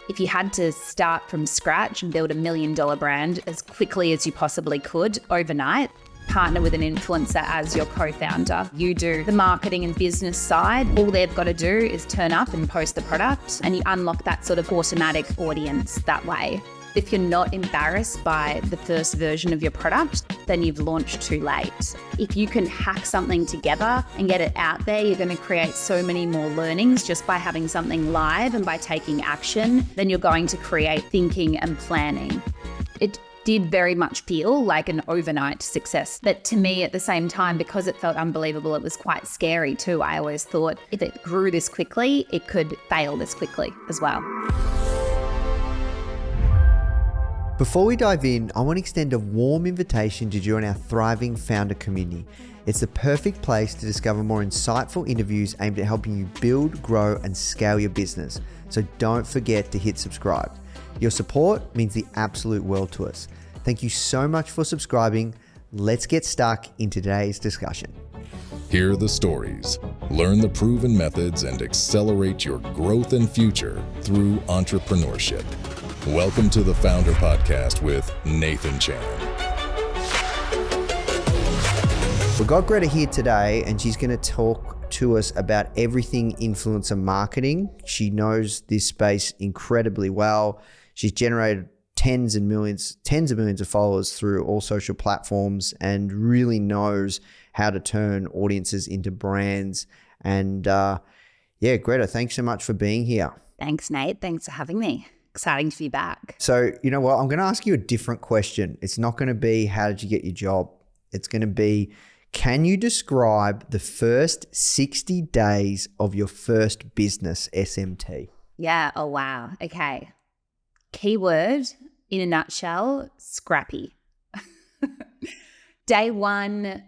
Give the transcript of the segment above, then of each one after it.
If you had to start from scratch and build $1 million brand as quickly as you possibly could overnight, partner with an influencer as your co-founder. You do the marketing and business side. All they've got to do is turn up and post the product, and you unlock that sort of automatic audience that way. If you're not embarrassed by the first version of your product, then you've launched too late. If you can hack something together and get it out there, you're going to create so many more learnings just by having something live and by taking action than you're going to create thinking and planning. It did very much feel like an overnight success. But to me at the same time, because it felt unbelievable, it was quite scary too. I always thought if it grew this quickly, it could fail this quickly as well. Before we dive in, I want to extend a warm invitation to join our thriving Foundr community. It's the perfect place to discover more insightful interviews aimed at helping you build, grow, and scale your business. So don't forget to hit subscribe. Your support means the absolute world to us. Thank you so much for subscribing. Let's get stuck in today's discussion. Hear the stories, learn the proven methods, and accelerate your growth and future through entrepreneurship. Welcome to the Foundr Podcast with Nathan Chan. We've got Greta here today, and she's going to talk to us about everything influencer marketing. She knows this space incredibly well. She's generated tens of millions of followers through all social platforms and really knows how to turn audiences into brands. And Greta, thanks so much for being here. Thanks, Nate. Thanks for having me. Exciting to be back. So, you know what? I'm going to ask you a different question. It's not going to be, how did you get your job? It's going to be, can you describe the first 60 days of your first business, SMT? Yeah. Oh, wow. Okay. Keyword in a nutshell, scrappy. Day one,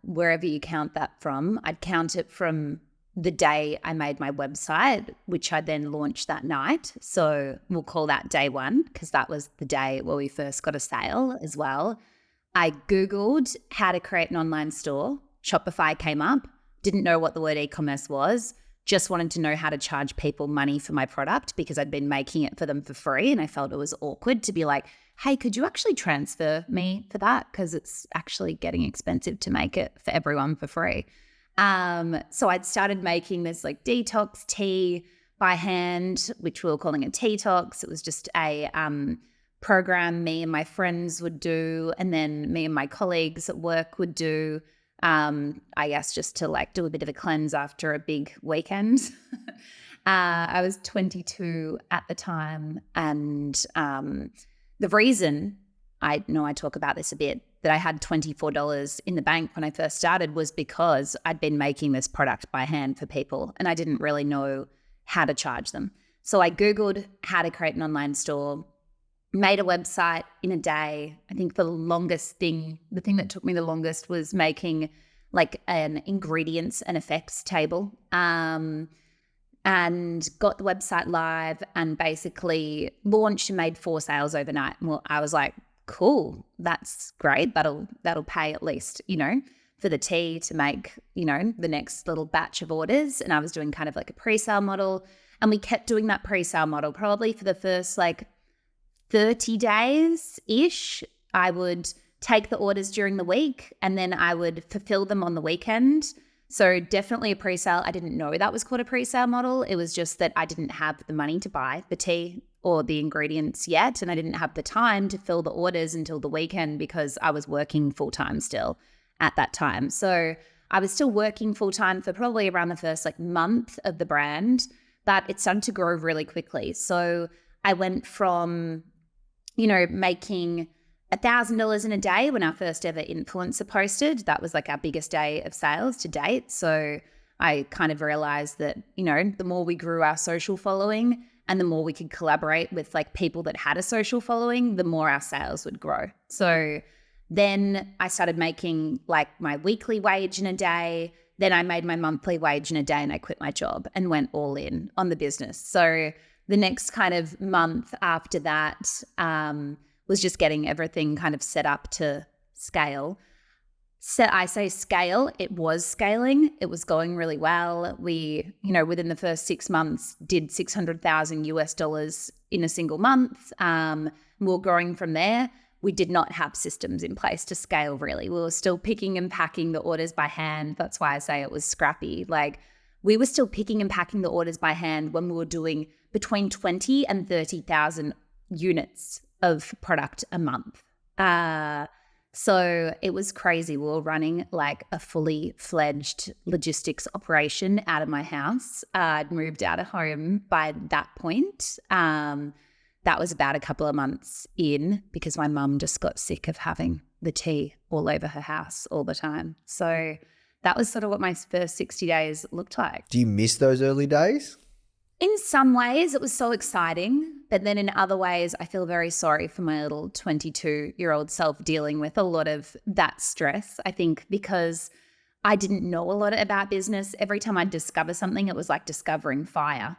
wherever you count that from, I'd count it from the day I made my website, which I then launched that night. So we'll call that day one because that was the day where we first got a sale as well. I Googled how to create an online store. Shopify came up, didn't know what the word e-commerce was, just wanted to know how to charge people money for my product because I'd been making it for them for free. And I felt it was awkward to be like, hey, could you actually transfer me for that? Because it's actually getting expensive to make it for everyone for free. So I'd started making this like detox tea by hand, which we were calling a Tea-Tox. It was just a program me and my friends would do, and then me and my colleagues at work would do, I guess just to like do a bit of a cleanse after a big weekend. I was 22 at the time, and the reason I talk about this a bit, that I had $24 in the bank when I first started was because I'd been making this product by hand for people and I didn't really know how to charge them. So I Googled how to create an online store, made a website in a day. I think the thing that took me the longest was making like an ingredients and effects table, and got the website live and basically launched and made 4 sales overnight. Well, I was like, cool, that's great. That'll pay at least, for the tea to make, the next little batch of orders. And I was doing kind of like a pre-sale model, and we kept doing that pre-sale model probably for the first like 30 days-ish. I would take the orders during the week and then I would fulfill them on the weekend. So definitely a pre-sale. I didn't know that was called a pre-sale model. It was just that I didn't have the money to buy the tea or the ingredients yet, and I didn't have the time to fill the orders until the weekend because I was working full-time still at that time. So I was still working full-time for probably around the first like month of the brand, but it started to grow really quickly. So I went from, making $1,000 in a day when our first ever influencer posted. That was like our biggest day of sales to date. So I kind of realized that, the more we grew our social following and the more we could collaborate with like people that had a social following, the more our sales would grow. So then I started making like my weekly wage in a day. Then I made my monthly wage in a day and I quit my job and went all in on the business. So the next kind of month after that was just getting everything kind of set up to scale. So I say scale, it was scaling. It was going really well. We, within the first 6 months did $600,000 in a single month. We were growing from there. We did not have systems in place to scale really. We were still picking and packing the orders by hand. That's why I say it was scrappy. Like we were still picking and packing the orders by hand when we were doing between 20 and 30,000 units of product a month. So it was crazy. We were running like a fully fledged logistics operation out of my house. I'd moved out of home by that point. That was about a couple of months in because my mum just got sick of having the tea all over her house all the time. So that was sort of what my first 60 days looked like. Do you miss those early days? In some ways, it was so exciting, but then in other ways, I feel very sorry for my little 22-year-old self dealing with a lot of that stress. I think because I didn't know a lot about business. Every time I'd discover something, it was like discovering fire,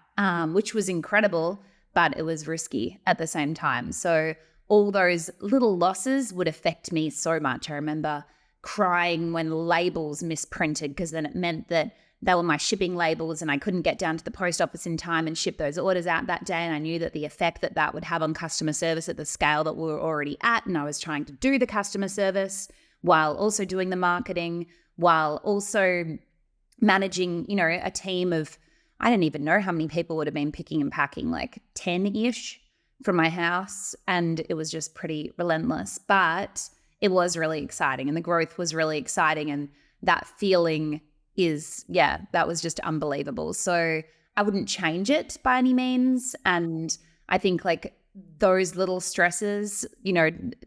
which was incredible, but it was risky at the same time. So all those little losses would affect me so much. I remember crying when labels misprinted because then it meant that they were my shipping labels and I couldn't get down to the post office in time and ship those orders out that day. And I knew that the effect that that would have on customer service at the scale that we were already at. And I was trying to do the customer service while also doing the marketing, while also managing, a team of, I don't even know how many people would have been picking and packing, like 10-ish from my house. And it was just pretty relentless, but it was really exciting and the growth was really exciting. And that feeling that was just unbelievable. So I wouldn't change it by any means. And I think like those little stresses,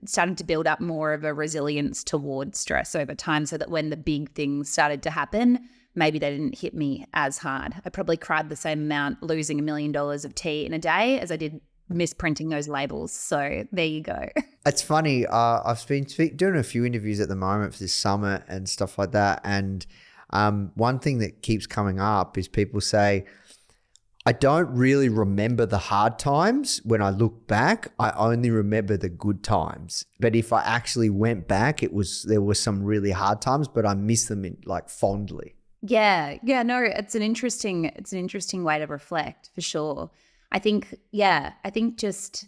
started to build up more of a resilience towards stress over time so that when the big things started to happen, maybe they didn't hit me as hard. I probably cried the same amount losing $1 million of tea in a day as I did misprinting those labels. So there you go. It's funny. I've been doing a few interviews at the moment for this summit and stuff like that. And one thing that keeps coming up is people say, I don't really remember the hard times. When I look back, I only remember the good times. But if I actually went back, there were some really hard times, but I miss them fondly. Yeah. No, it's an interesting way to reflect for sure. I think just,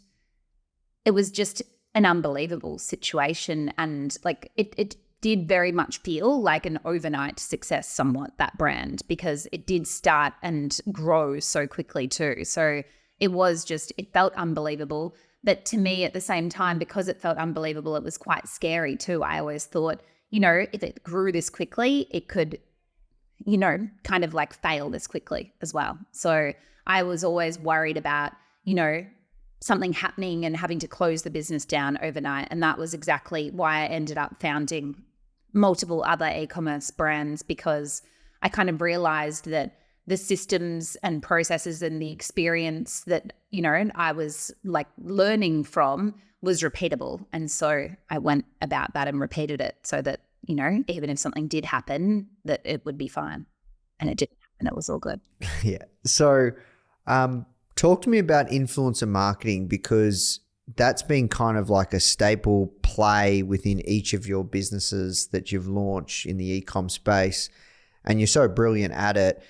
it was just an unbelievable situation. And like, it did very much feel like an overnight success somewhat, that brand, because it did start and grow so quickly too. So it felt unbelievable. But to me at the same time, because it felt unbelievable, it was quite scary too. I always thought, if it grew this quickly, it could, kind of like fail this quickly as well. So I was always worried about, something happening and having to close the business down overnight. And that was exactly why I ended up founding multiple other e-commerce brands, because I kind of realized that the systems and processes and the experience that, I was like learning from was repeatable. And so I went about that and repeated it so that, even if something did happen, that it would be fine. And it didn't happen. It was all good. Yeah. So talk to me about influencer marketing, because that's been kind of like a staple play within each of your businesses that you've launched in the e-com space. And you're so brilliant at it.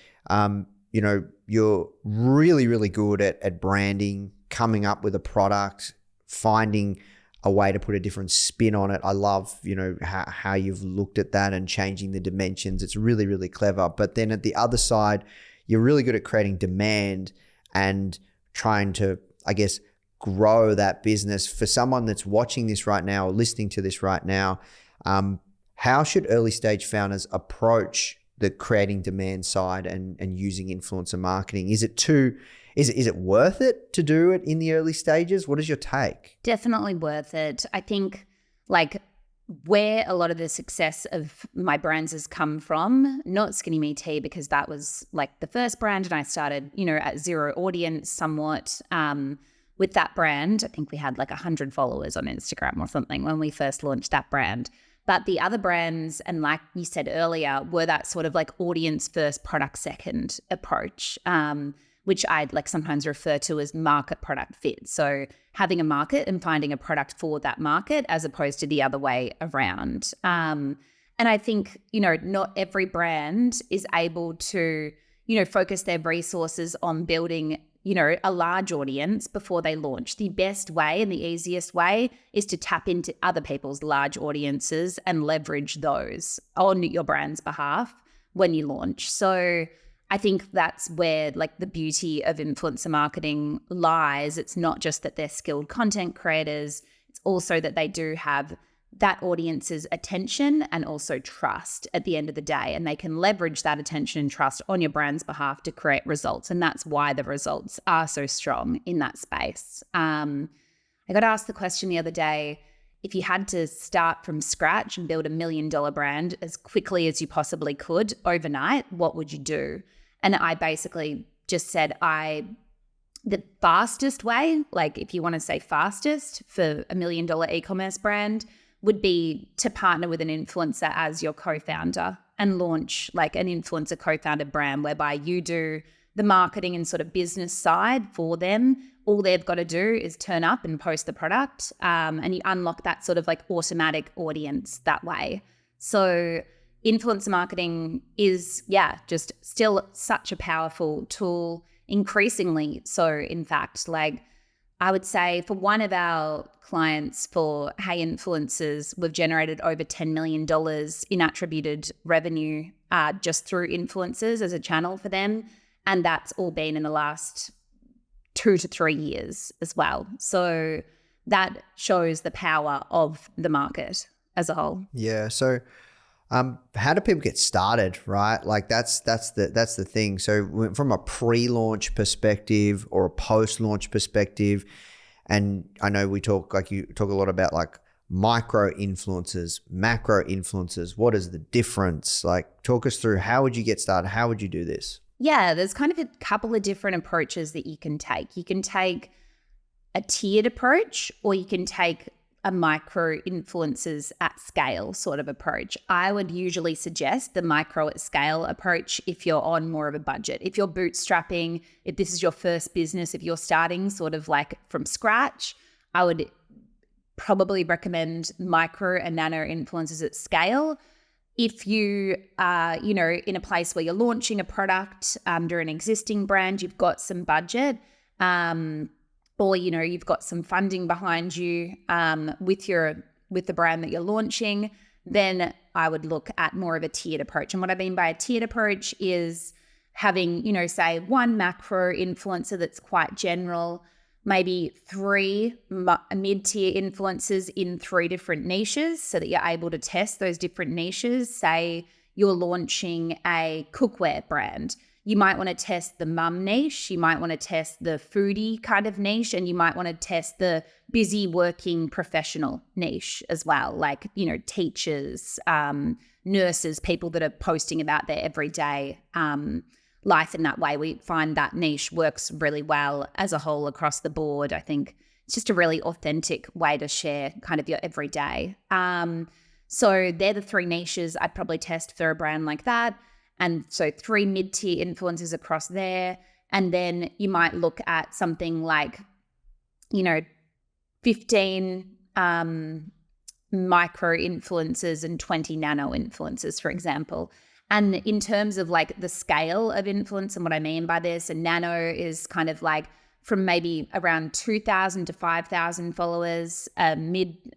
You're really, really good at branding, coming up with a product, finding a way to put a different spin on it. I love, how you've looked at that and changing the dimensions. It's really, really clever. But then at the other side, you're really good at creating demand and trying to, I guess, grow that business. For someone that's watching this right now or listening to this right now, how should early stage founders approach the creating demand side and using influencer marketing? Is it worth it to do it in the early stages? What is your take? Definitely worth it. I think like where a lot of the success of my brands has come from, not SkinnyMeTea, because that was like the first brand and I started, at zero audience somewhat. With that brand, I think we had like 100 followers on Instagram or something when we first launched that brand. But the other brands, and like you said earlier, were that sort of like audience first, product second approach, which I'd like sometimes refer to as market product fit. So having a market and finding a product for that market as opposed to the other way around. And I think, not every brand is able to, focus their resources on building, a large audience before they launch. The best way and the easiest way is to tap into other people's large audiences and leverage those on your brand's behalf when you launch. So I think that's where the beauty of influencer marketing lies. It's not just that they're skilled content creators, it's also that they do have that audience's attention and also trust at the end of the day. And they can leverage that attention and trust on your brand's behalf to create results. And that's why the results are so strong in that space. I got asked the question the other day, if you had to start from scratch and build $1 million brand as quickly as you possibly could overnight, what would you do? And I basically just said, the fastest way, if you want to say fastest for $1 million e-commerce brand, would be to partner with an influencer as your co-founder and launch an influencer co-founded brand whereby you do the marketing and sort of business side for them. All they've got to do is turn up and post the product, and you unlock that sort of automatic audience that way. So influencer marketing is, just still such a powerful tool, increasingly so, in fact. I would say for one of our clients for Hey Influencers, we've generated over $10 million in attributed revenue just through influencers as a channel for them. And that's all been in the last 2 to 3 years as well. So that shows the power of the market as a whole. Yeah. So how do people get started, right? That's the thing. So from a pre-launch perspective or a post-launch perspective, and I know you talk a lot about micro influencers, macro influencers. What is the difference? Talk us through, how would you get started? How would you do this? Yeah, there's kind of a couple of different approaches that you can take. You can take a tiered approach, or you can take a micro influencers at scale sort of approach. I would usually suggest the micro at scale approach if you're on more of a budget. If you're bootstrapping, if this is your first business, if you're starting sort of from scratch, I would probably recommend micro and nano influencers at scale. If you are, in a place where you're launching a product under an existing brand, you've got some budget, or you've got some funding behind you with the brand that you're launching, then I would look at more of a tiered approach. And what I mean by a tiered approach is having, say, one macro influencer that's quite general, maybe 3 mid-tier influencers in 3 different niches so that you're able to test those different niches. Say you're launching a cookware brand. You might want to test the mum niche, you might want to test the foodie kind of niche, and you might want to test the busy working professional niche as well, teachers, nurses, people that are posting about their everyday life in that way. We find that niche works really well as a whole across the board. I think it's just a really authentic way to share kind of your everyday. So they're the 3 niches I'd probably test for a brand like that. And so 3 mid-tier influencers across there. And then you might look at something 15 micro influencers and 20 nano influencers, for example. And in terms of the scale of influence and what I mean by this, a nano is kind of from maybe around 2,000 to 5,000 followers. A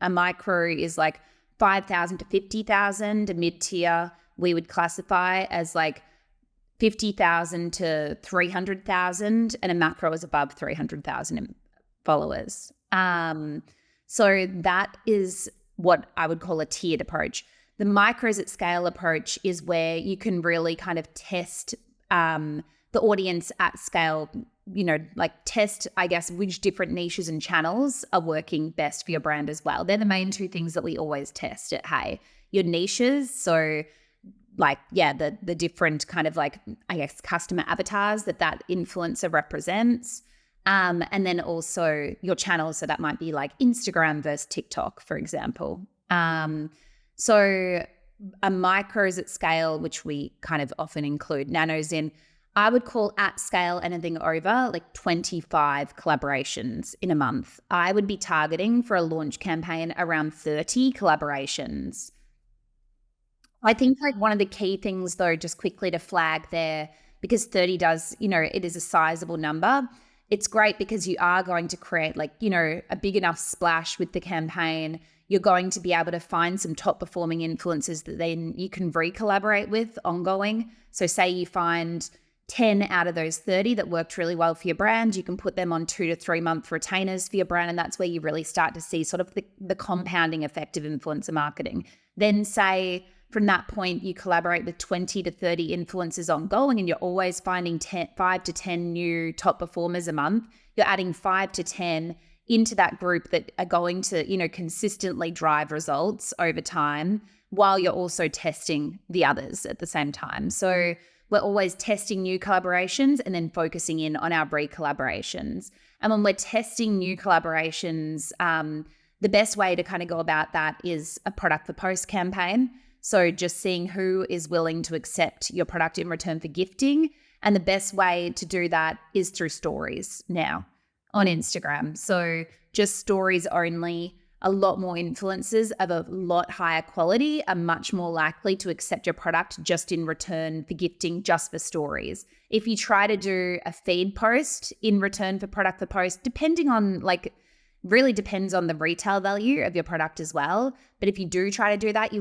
micro is 5,000 to 50,000. A mid-tier we would classify as 50,000 to 300,000, and a macro is above 300,000 followers. So that is what I would call a tiered approach. The micros at scale approach is where you can really kind of test the audience at scale, test, I guess, which different niches and channels are working best for your brand as well. They're the main 2 things that we always test at Hey. Your niches, so the different kind of I guess customer avatars that influencer represents. And then also your channels. So that might be Instagram versus TikTok, for example. So a micros at scale, which we kind of often include nanos in, I would call at scale anything over 25 collaborations in a month. I would be targeting for a launch campaign around 30 collaborations. I think like one of the key things though, just quickly to flag there, because 30 does, it is a sizable number. It's great because you are going to create like, a big enough splash with the campaign. You're going to be able to find some top performing influencers that then you can re-collaborate with ongoing. So say you find 10 out of those 30 that worked really well for your brand, you can put them on 2 to 3 month retainers for your brand. And that's where you really start to see sort of the compounding effect of influencer marketing. Then say from that point, you collaborate with 20 to 30 influencers ongoing and you're always finding 5 to 10 new top performers a month. You're adding 5 to 10 into that group that are going to, consistently drive results over time while you're also testing the others at the same time. So we're always testing new collaborations and then focusing in on our collaborations. And when we're testing new collaborations, the best way to kind of go about that is a product for post campaign. So just seeing who is willing to accept your product in return for gifting. And the best way to do that is through stories now on Instagram. So just stories only. A lot more influencers of a lot higher quality are much more likely to accept your product just in return for gifting, just for stories. If you try to do a feed post in return for product for post, depending on really depends on the retail value of your product as well. But if you do try to do that,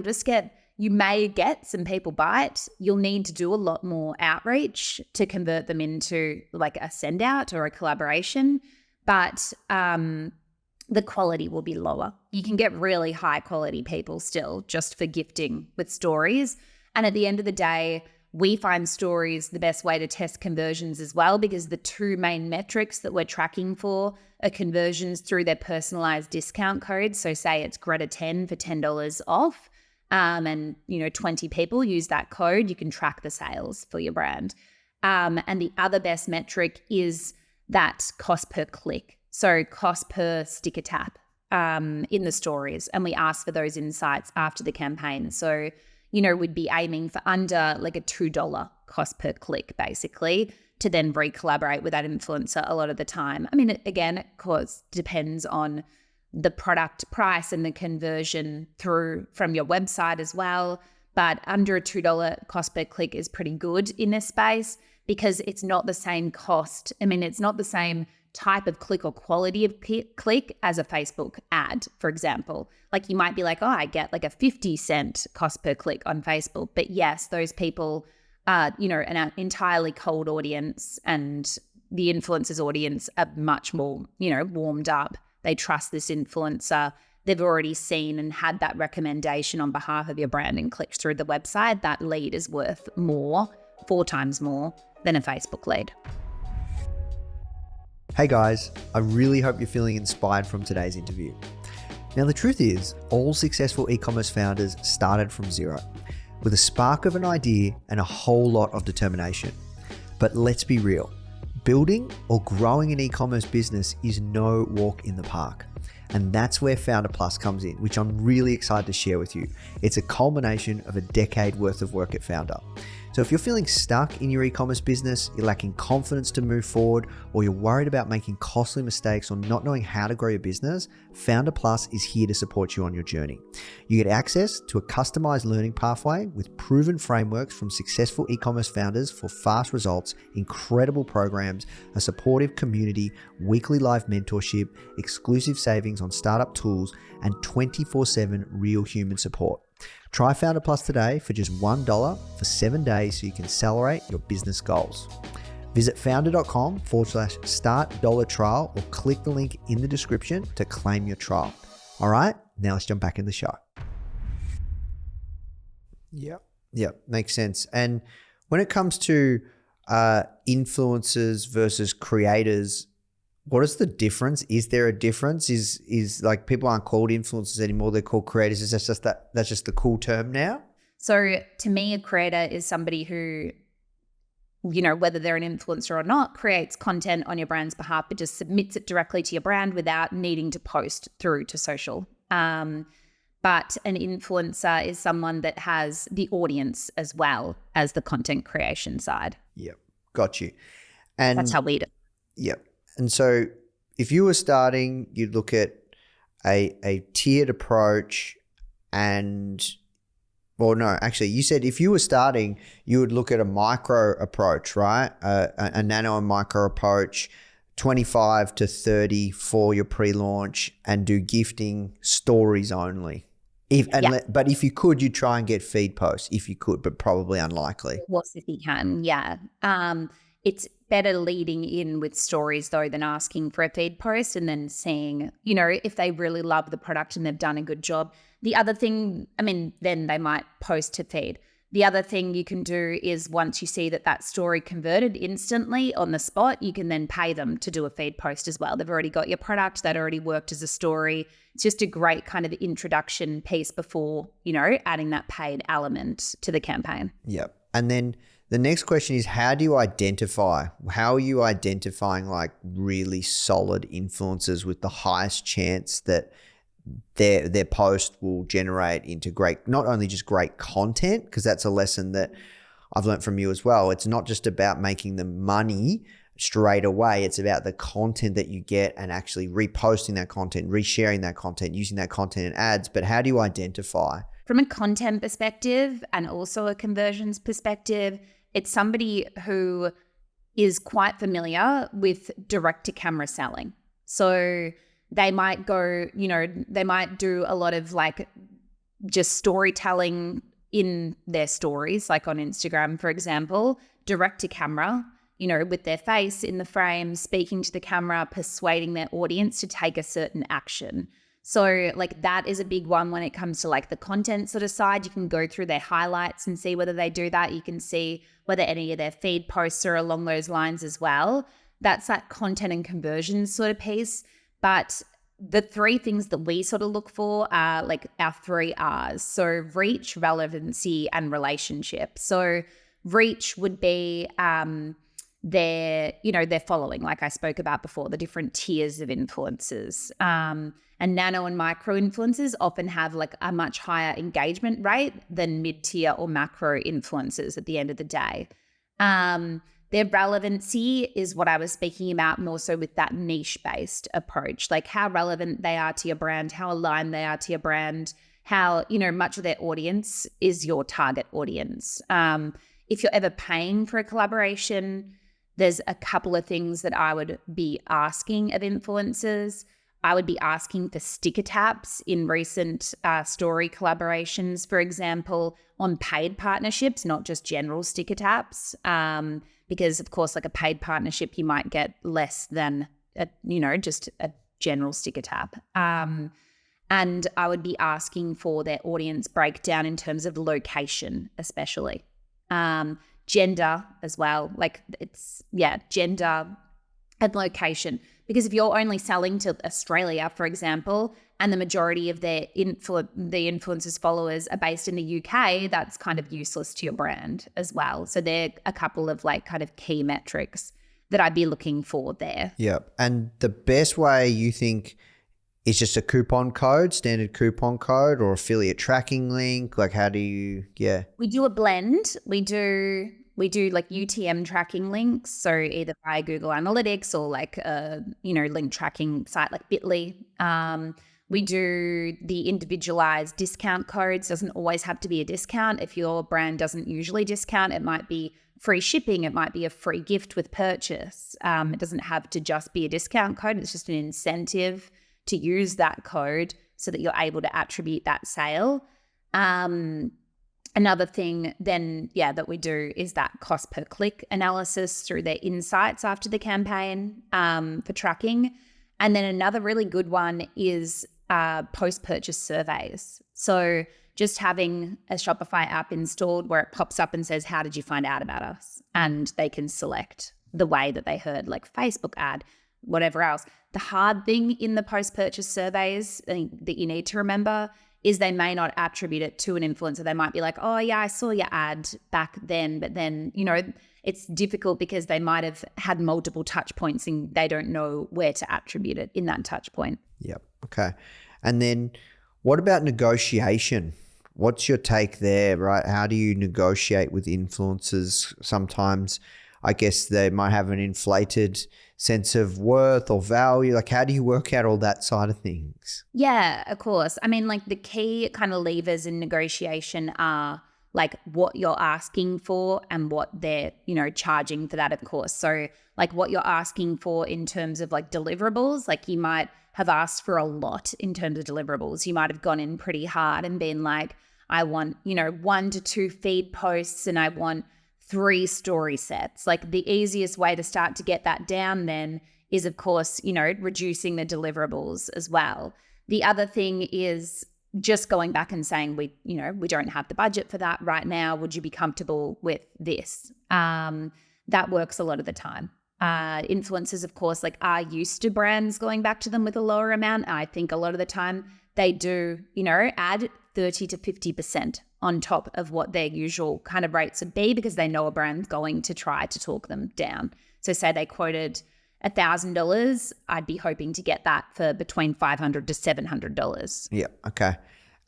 you may get some people buy it. You'll need to do a lot more outreach to convert them into like a send out or a collaboration. But the quality will be lower. You can get really high quality people still just for gifting with stories. And at the end of the day, we find stories the best way to test conversions as well, because the two main metrics that we're tracking for are conversions through their personalized discount code. So say it's Greta 10 for $10 off. And 20 people use that code, you can track the sales for your brand. And the other best metric is that cost per click. So cost per sticker tap in the stories. And we ask for those insights after the campaign. So, we'd be aiming for under like a $2 cost per click, basically, to then re-collaborate with that influencer a lot of the time. I mean, again, of course, depends on the product price and the conversion from your website as well. But under a $2 cost per click is pretty good in this space because it's not the same cost. I mean, it's not the same type of click or quality of click as a Facebook ad, for example. Like you might be like, oh, I get like a 50-cent cost per click on Facebook. But yes, those people are, an entirely cold audience, and the influencer's audience are much more, warmed up. They trust this influencer. They've already seen and had that recommendation on behalf of your brand and clicked through the website. That lead is worth 4 times more than a Facebook lead. Hey guys, I really hope you're feeling inspired from today's interview. Now, the truth is, all successful e-commerce founders started from zero, with a spark of an idea and a whole lot of determination. But let's be real, building or growing an e-commerce business is no walk in the park. And that's where Foundr Plus comes in, which I'm really excited to share with you. It's a culmination of a decade worth of work at Foundr. So if you're feeling stuck in your e-commerce business, you're lacking confidence to move forward, or you're worried about making costly mistakes or not knowing how to grow your business, Foundr Plus is here to support you on your journey. You get access to a customized learning pathway with proven frameworks from successful e-commerce founders for fast results, incredible programs, a supportive community, weekly live mentorship, exclusive savings on startup tools, and 24/7 real human support. Try Foundr Plus today for just $1 for 7 days so you can accelerate your business goals. Visit foundr.com/start $trial or click the link in the description to claim your trial. All right, now let's jump back in the show. Yep, makes sense. And when it comes to influencers versus creators, what is the difference? Is there a difference? Is like people aren't called influencers anymore, they're called creators. Is that's just the cool term now? So to me, a creator is somebody who, whether they're an influencer or not, creates content on your brand's behalf, but just submits it directly to your brand without needing to post through to social. But an influencer is someone that has the audience as well as the content creation side. Yep, got you. And that's how we do it. Yep. And so if you were starting, you'd look at a tiered approach, and Well, no, actually, you said if you were starting, you would look at a micro approach, right? A nano and micro approach, 25 to 30 for your pre-launch, and do gifting stories only. But if you could, you'd try and get feed posts if you could, but probably unlikely. Of course, if you can, yeah. It's better leading in with stories though than asking for a feed post and then seeing, if they really love the product and they've done a good job. The other thing, then they might post to feed. The other thing you can do is once you see that story converted instantly on the spot, you can then pay them to do a feed post as well. They've already got your product, that already worked as a story. It's just a great kind of introduction piece before, adding that paid element to the campaign. Yep. And then the next question is, how do you identify? How are you identifying like really solid influencers with the highest chance that their post will generate into great, not only just great content, because that's a lesson that I've learned from you as well. It's not just about making them money straight away. It's about the content that you get and actually reposting that content, resharing that content, using that content in ads. But how do you identify? From a content perspective and also a conversions perspective, it's somebody who is quite familiar with direct-to-camera selling. So they might go, they might do a lot of like just storytelling in their stories, like on Instagram, for example, direct to camera, with their face in the frame, speaking to the camera, persuading their audience to take a certain action. So like that is a big one when it comes to like the content sort of side. You can go through their highlights and see whether they do that. You can see whether any of their feed posts are along those lines as well. That's that content and conversion sort of piece. But the three things that we sort of look for are like our 3 R's. So reach, relevancy, and relationship. So reach would be their following, like I spoke about before, the different tiers of influencers. And nano and micro influencers often have like a much higher engagement rate than mid-tier or macro influencers at the end of the day. Their relevancy is what I was speaking about more so with that niche-based approach, like how relevant they are to your brand, how aligned they are to your brand, how, much of their audience is your target audience. If you're ever paying for a collaboration, there's a couple of things that I would be asking of influencers. I would be asking for sticker taps in recent story collaborations, for example, on paid partnerships, not just general sticker taps. Because of course, like a paid partnership, you might get less than, just a general sticker tap. And I would be asking for their audience breakdown in terms of location, especially. Gender as well, gender and location. Because if you're only selling to Australia, for example, and the majority of the influencers' followers are based in the UK, that's kind of useless to your brand as well. So they're a couple of like kind of key metrics that I'd be looking for there. Yeah. And the best way you think is just a coupon code, standard coupon code, or affiliate tracking link? Like how do you, We do a blend. We do like UTM tracking links, so either via Google Analytics or like a link tracking site like Bitly. We do the individualized discount codes. Doesn't always have to be a discount. If your brand doesn't usually discount, it might be free shipping. It might be a free gift with purchase. It doesn't have to just be a discount code. It's just an incentive to use that code so that you're able to attribute that sale. Another thing then, that we do is that cost per click analysis through their insights after the campaign for tracking. And then another really good one is post-purchase surveys. So just having a Shopify app installed where it pops up and says, how did you find out about us? And they can select the way that they heard, like Facebook ad, whatever else. The hard thing in the post-purchase surveys that you need to remember is they may not attribute it to an influencer. They might be like, oh yeah, I saw your ad back then, but then, it's difficult because they might have had multiple touch points and they don't know where to attribute it in that touch point. Yep. Okay. And then what about negotiation? What's your take there, right? How do you negotiate with influencers? Sometimes I guess they might have an inflated sense of worth or value. Like, how do you work out all that side of things? Yeah, of course. I mean, like the key kind of levers in negotiation are like what you're asking for and what they're, charging for that, of course. So like what you're asking for in terms of like deliverables, like you might have asked for a lot in terms of deliverables. You might have gone in pretty hard and been like, I want, 1 to 2 feed posts and I want 3 story sets. Like the easiest way to start to get that down then is, of course, reducing the deliverables as well. The other thing is just going back and saying, we don't have the budget for that right now. Would you be comfortable with this? That works a lot of the time. Influencers, of course, like are used to brands going back to them with a lower amount. I think a lot of the time they do, add 30 to 50% on top of what their usual kind of rates would be because they know a brand's going to try to talk them down. So say they quoted $1,000, I'd be hoping to get that for between $500 to $700. Yeah. Okay.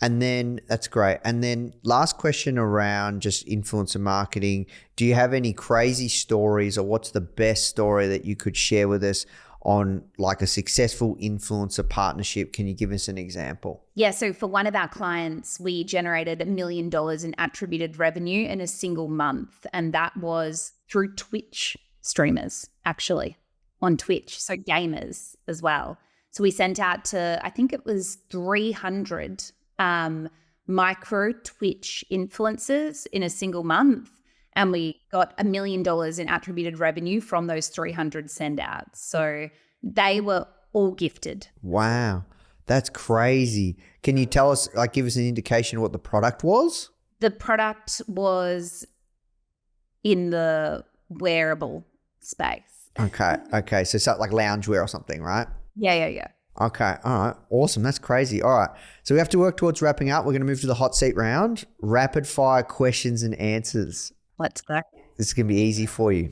And then that's great. And then last question around just influencer marketing. Do you have any crazy stories, or what's the best story that you could share with us on like a successful influencer partnership? Can you give us an example? Yeah. So for one of our clients, we generated $1 million in attributed revenue in a single month. And that was through Twitch streamers, actually, on Twitch. So gamers as well. So we sent out to, I think it was 300 micro Twitch influencers in a single month. And we got $1 million in attributed revenue from those 300 send outs. So they were all gifted. Wow. That's crazy. Can you tell us, like give us an indication of what the product was? The product was in the wearable space. Okay. So something like loungewear or something, right? Yeah. Okay. All right. Awesome. That's crazy. All right. So we have to work towards wrapping up. We're going to move to the hot seat round. Rapid fire questions and answers. Let's go. This is going to be easy for you.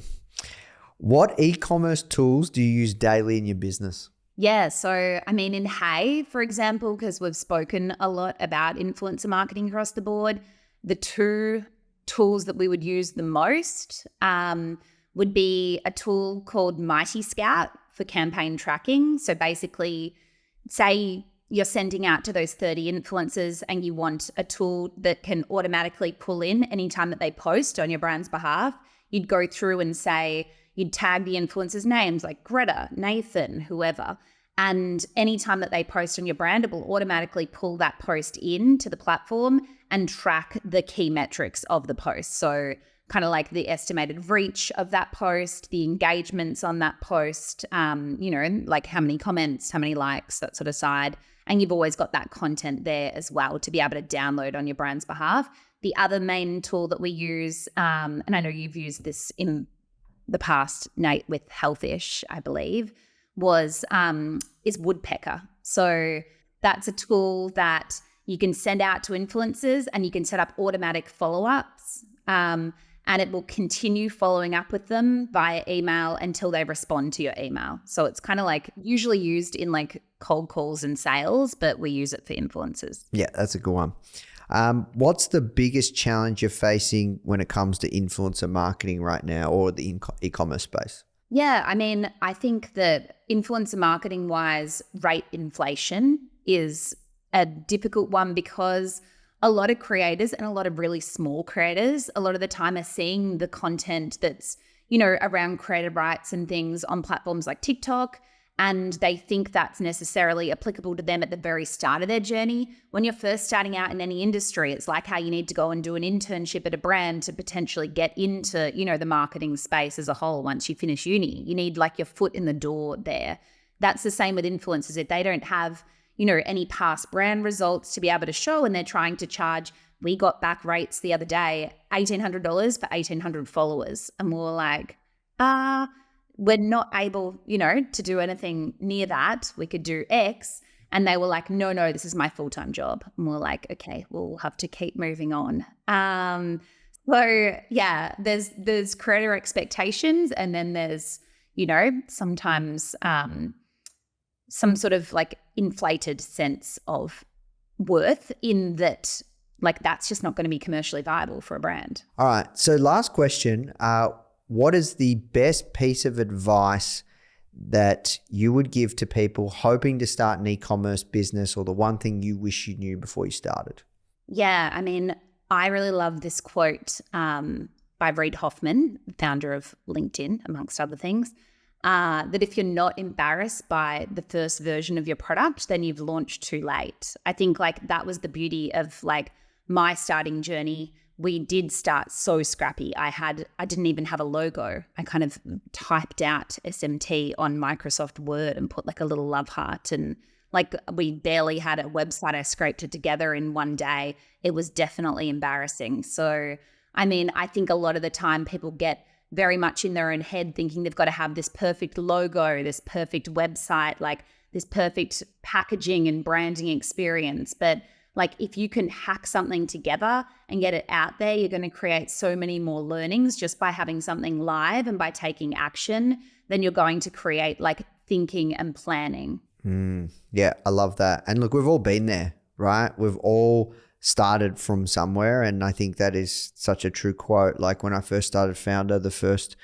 What e-commerce tools do you use daily in your business? Yeah. So, I mean, in Hey, for example, because we've spoken a lot about influencer marketing across the board, the 2 tools that we would use the most would be a tool called Mighty Scout for campaign tracking. So basically, say you're sending out to those 30 influencers and you want a tool that can automatically pull in anytime that they post on your brand's behalf. You'd go through and say, you'd tag the influencers' names like Greta, Nathan, whoever. And anytime that they post on your brand, it will automatically pull that post into the platform and track the key metrics of the post. So kind of like the estimated reach of that post, the engagements on that post, like how many comments, how many likes, that sort of side. And you've always got that content there as well to be able to download on your brand's behalf. The other main tool that we use, and I know you've used this in the past, Nate, with Healthish, I believe, is Woodpecker. So that's a tool that you can send out to influencers and you can set up automatic follow-ups. And it will continue following up with them via email until they respond to your email. So it's kind of like usually used in like cold calls and sales, but we use it for influencers. Yeah, that's a good one. What's the biggest challenge you're facing when it comes to influencer marketing right now, or the e-commerce space? Yeah, I mean, I think that influencer marketing wise, rate inflation is a difficult one because a lot of creators and a lot of really small creators, a lot of the time are seeing the content that's, around creator rights and things on platforms like TikTok, and they think that's necessarily applicable to them at the very start of their journey. When you're first starting out in any industry, it's like how you need to go and do an internship at a brand to potentially get into, the marketing space as a whole once you finish uni. You need like your foot in the door there. That's the same with influencers. If they don't have any past brand results to be able to show, and they're trying to charge, we got back rates the other day, $1,800 for 1,800 followers. And we were like, we're not able, to do anything near that. We could do X. And they were like, no, this is my full-time job. And we're like, okay, we'll have to keep moving on. So yeah, there's creator expectations, and then there's, sometimes some sort of like inflated sense of worth in that, like that's just not going to be commercially viable for a brand. All right. So last question, what is the best piece of advice that you would give to people hoping to start an e-commerce business, or the one thing you wish you knew before you started? Yeah, I mean, I really love this quote by Reid Hoffman, founder of LinkedIn, amongst other things, that if you're not embarrassed by the first version of your product, then you've launched too late. I think like that was the beauty of like my starting journey. We did start so scrappy. I didn't even have a logo. I kind of typed out SMT on Microsoft Word and put like a little love heart, and like we barely had a website. I scraped it together in one day. It was definitely embarrassing. So, I mean, I think a lot of the time people get very much in their own head thinking they've got to have this perfect logo, this perfect website, like this perfect packaging and branding experience. But like if you can hack something together and get it out there, you're going to create so many more learnings just by having something live and by taking action than you're going to create like thinking and planning. Yeah, I love that. And look, we've all been there, right? We've all started from somewhere. And I think that is such a true quote. Like when I first started Foundr, the first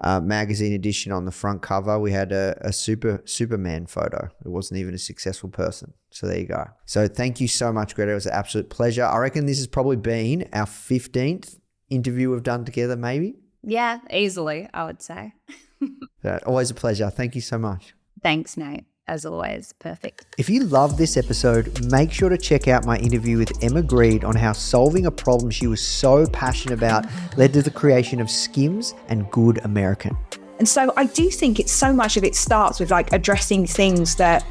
magazine edition, on the front cover, we had a Superman photo. It wasn't even a successful person. So there you go. So thank you so much, Greta. It was an absolute pleasure. I reckon this has probably been our 15th interview we've done together, maybe. Yeah, easily, I would say. Always a pleasure. Thank you so much. Thanks, Nate. As always, perfect. If you love this episode, make sure to check out my interview with Emma Greed on how solving a problem she was so passionate about led to the creation of Skims and Good American. And so I do think so much of it starts with like addressing things that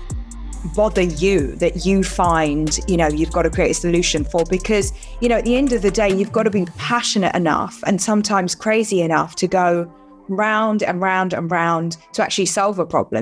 bother you, that you find, you've got to create a solution for, because, at the end of the day, you've got to be passionate enough and sometimes crazy enough to go round and round and round to actually solve a problem.